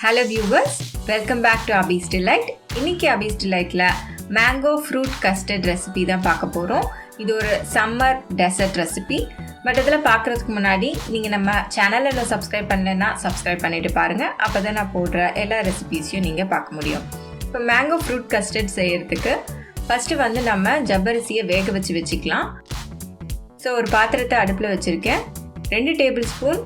Hello viewers, welcome back to Abiz Delight. இன்னைக்கு Abiz Delightல Mango Fruit Custard Recipe தான் பார்க்க போறோம். இது ஒரு சம்மர் டெசர்ட் ரெசிபி. பட் இதெல்லாம் பார்க்கறதுக்கு முன்னாடி நீங்க நம்ம சேனலை இன்னும் சப்ஸ்கிரைப் பண்ணலன்னா சப்ஸ்கிரைப் பண்ணிட்டு பாருங்க. அப்பதான் நான் போடுற எல்லா ரெசிபீஸையும் நீங்க பார்க்க முடியும். இப்போ மேங்கோ ஃப்ரூட் கஸ்டர்ட் செய்யறதுக்கு ஃபர்ஸ்ட் வந்து நம்ம ஜவ்வரிசியை வேக வச்சுக்கலாம். ஸோ ஒரு பாத்திரத்தை அடுப்பில் வச்சுருக்கேன். 2 டேபிள் ஸ்பூன்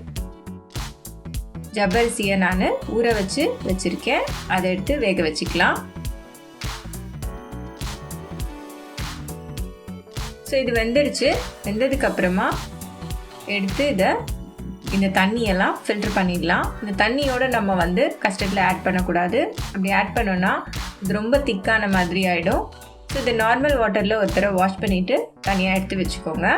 ஜவ்வரிசியை நான் ஊற வச்சுருக்கேன். அதை எடுத்து வேக வச்சுக்கலாம். ஸோ இது வெந்துடுச்சு. வெந்ததுக்கு அப்புறமா எடுத்து இந்த தண்ணியெல்லாம் ஃபில்டர் பண்ணிடலாம். இந்த தண்ணியோட நம்ம வந்து கஸ்டர்டில் ஆட் பண்ணக்கூடாது. அப்படி ஆட் பண்ணோன்னா இது ரொம்ப திக்கான மாதிரி ஆகிடும். ஸோ இது நார்மல் வாட்டரில் ஒரு தடவை வாஷ் பண்ணிவிட்டு தனியாக எடுத்து வச்சுக்கோங்க.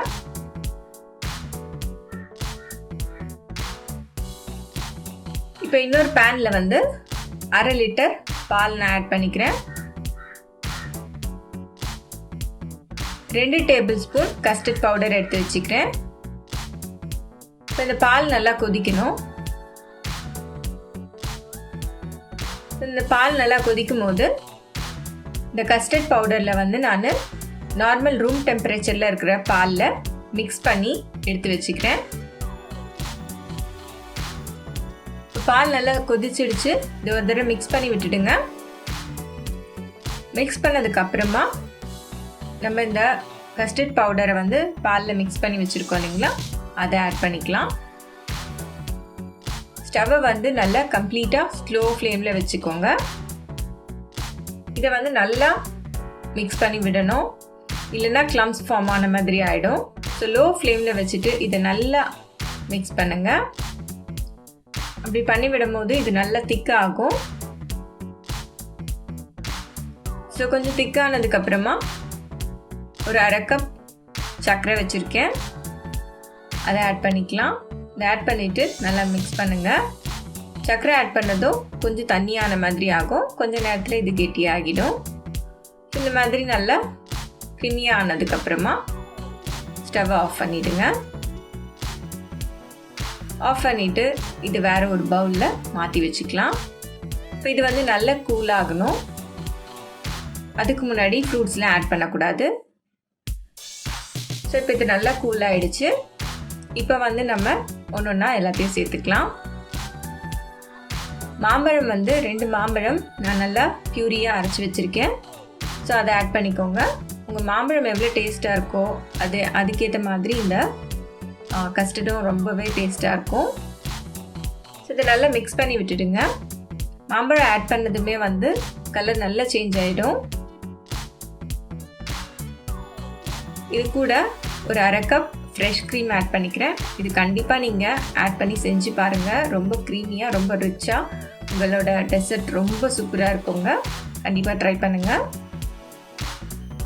இப்போ இன்னொரு பேனில் வந்து 1/2 லிட்டர் பால் நான் ஆட் பண்ணிக்கிறேன். 2 டேபிள் ஸ்பூன் கஸ்டர்ட் பவுடர் எடுத்து வச்சுக்கிறேன். இப்போ இந்த பால் நல்லா கொதிக்கணும். இந்த பால் நல்லா கொதிக்கும் போது இந்த கஸ்டர்ட் பவுடரில் வந்து நான் நார்மல் ரூம் டெம்பரேச்சரில் இருக்கிற பாலில் மிக்ஸ் பண்ணி எடுத்து வச்சுக்கிறேன். பால் நல்லா கொதிச்சிடுச்சு. இது ஒரு தடவை மிக்ஸ் பண்ணி விட்டுடுங்க. மிக்ஸ் பண்ணதுக்கு அப்புறமா நம்ம இந்த கஸ்டர்ட் பவுடரை வந்து பாலில் மிக்ஸ் பண்ணி வச்சுருக்கோம் இல்லைங்களா, அதை ஆட் பண்ணிக்கலாம். ஸ்டவ்வை வந்து நல்லா கம்ப்ளீட்டாக ஸ்லோ ஃப்ளேமில் வச்சுக்கோங்க. இதை வந்து நல்லா மிக்ஸ் பண்ணி விடணும், இல்லைன்னா க்ளம்ஸ் ஃபார்ம் ஆன மாதிரி ஆகிடும். ஸோ லோ ஃப்ளேமில் வச்சுட்டு இதை நல்லா மிக்ஸ் பண்ணுங்கள். அப்படி பண்ணி விடும் போது இது நல்லா திக்காகும். ஸோ கொஞ்சம் திக்கானதுக்கப்புறமா ஒரு 1/2 கப் சர்க்கரை வச்சுருக்கேன். அதை ஆட் பண்ணிக்கலாம். இதை ஆட் பண்ணிவிட்டு நல்லா மிக்ஸ் பண்ணுங்கள். சர்க்கரை ஆட் பண்ணதும் கொஞ்சம் தண்ணியான மாதிரி ஆகும். கொஞ்சம் நேரத்தில் இது கெட்டியாகிடும். இந்த மாதிரி நல்லா கிரிமியாக ஆனதுக்கப்புறமா ஸ்டவ்வை ஆஃப் பண்ணிவிடுங்க. ஆஃப் பண்ணிவிட்டு இது வேறு ஒரு பவுலில் மாற்றி வச்சுக்கலாம். இப்போ இது வந்து நல்லா கூல் ஆகணும். அதுக்கு முன்னாடி ஃப்ரூட்ஸ்லாம் ஆட் பண்ணக்கூடாது. ஸோ இப்போ இது நல்லா கூல் ஆகிடுச்சு. இப்போ வந்து நம்ம ஒன்று ஒன்றா எல்லாத்தையும் சேர்த்துக்கலாம். மாம்பழம் வந்து 2 மாம்பழம் நான் நல்லா பியூரியாக அரைச்சி வச்சுருக்கேன். ஸோ அதை ஆட் பண்ணிக்கோங்க. உங்கள் மாம்பழம் எவ்வளோ டேஸ்ட்டாக இருக்கோ அதுக்கேற்ற மாதிரி இந்த கஸ்டர்டும் ரொம்பவே டேஸ்ட்டாக இருக்கும். ஸோ இதை நல்லா மிக்ஸ் பண்ணி விட்டுடுங்க. மாம்பழம் ஆட் பண்ணதுமே வந்து கலர் நல்லா சேஞ்ச் ஆகிடும். இது கூட ஒரு 1/2 கப் ஃப்ரெஷ் க்ரீம் ஆட் பண்ணிக்கிறேன். இது கண்டிப்பாக நீங்கள் ஆட் பண்ணி செஞ்சு பாருங்கள். ரொம்ப க்ரீமியாக ரொம்ப ரிச்சாக உங்களோட டெசர்ட் ரொம்ப சூப்பராக இருக்குங்க. கண்டிப்பாக ட்ரை பண்ணுங்கள்.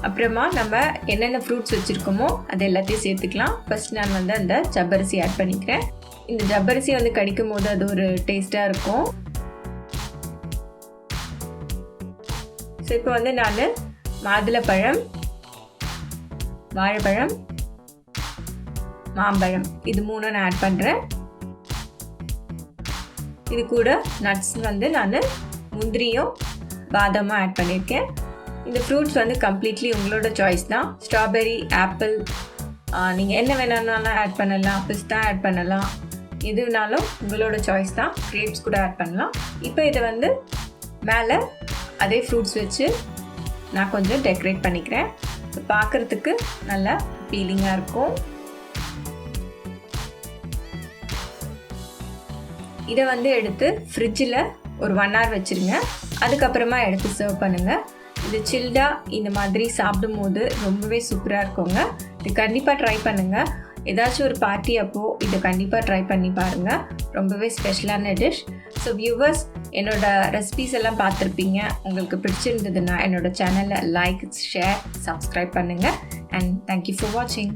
அப்புறமா நம்ம என்னென்ன ஃப்ரூட்ஸ் வச்சுருக்கோமோ அது எல்லாத்தையும் சேர்த்துக்கலாம். ஃபர்ஸ்ட் நான் வந்து அந்த ஜவ்வரிசி ஆட் பண்ணிக்கிறேன். இந்த ஜவ்வரிசி வந்து கடிக்கும் போது அது ஒரு டேஸ்ட்டாக இருக்கும். ஸோ இப்போ வந்து நான் மாதுளப்பழம், வாழைப்பழம், மாம்பழம் இது 3 நான் ஆட் பண்ணுறேன். இது கூட நட்ஸ் வந்து நான் முந்திரியும் பாதாமும் ஆட் பண்ணியிருக்கேன். இந்த ஃப்ரூட்ஸ் வந்து கம்ப்ளீட்லி உங்களோட சாய்ஸ் தான். ஸ்ட்ராபெரி, ஆப்பிள், நீங்கள் என்ன வேணாலும் ஆட் பண்ணலாம். பிஸ்தா ஆட் பண்ணலாம். எதுனாலும் உங்களோட சாய்ஸ் தான். கிரேப்ஸ் கூட ஆட் பண்ணலாம். இப்போ இதை வந்து மேலே அதே ஃப்ரூட்ஸ் வச்சு நான் கொஞ்சம் டெக்கரேட் பண்ணிக்கிறேன். பார்க்குறதுக்கு நல்லா ஃபீலிங்காக இருக்கும். இதை வந்து எடுத்து ஃப்ரிட்ஜில் ஒரு 1 hour வச்சுருங்க. அதுக்கப்புறமா எடுத்து சர்வ் பண்ணுங்கள். இது சில்டாக இந்த மாதிரி சாப்பிடும் போது ரொம்பவே சூப்பராக இருக்குங்க. இது கண்டிப்பாக ட்ரை பண்ணுங்கள். ஏதாச்சும் ஒரு பார்ட்டி அப்போது இதை கண்டிப்பாக ட்ரை பண்ணி பாருங்கள். ரொம்பவே ஸ்பெஷலான டிஷ். ஸோ வியூவர்ஸ், என்னோட ரெசிபீஸ் எல்லாம் பார்த்துருப்பீங்க. உங்களுக்கு பிடிச்சிருந்ததுன்னா என்னோட சேனலை லைக், ஷேர், சப்ஸ்கிரைப் பண்ணுங்கள். அண்ட் தேங்க்யூ ஃபார் வாட்சிங்.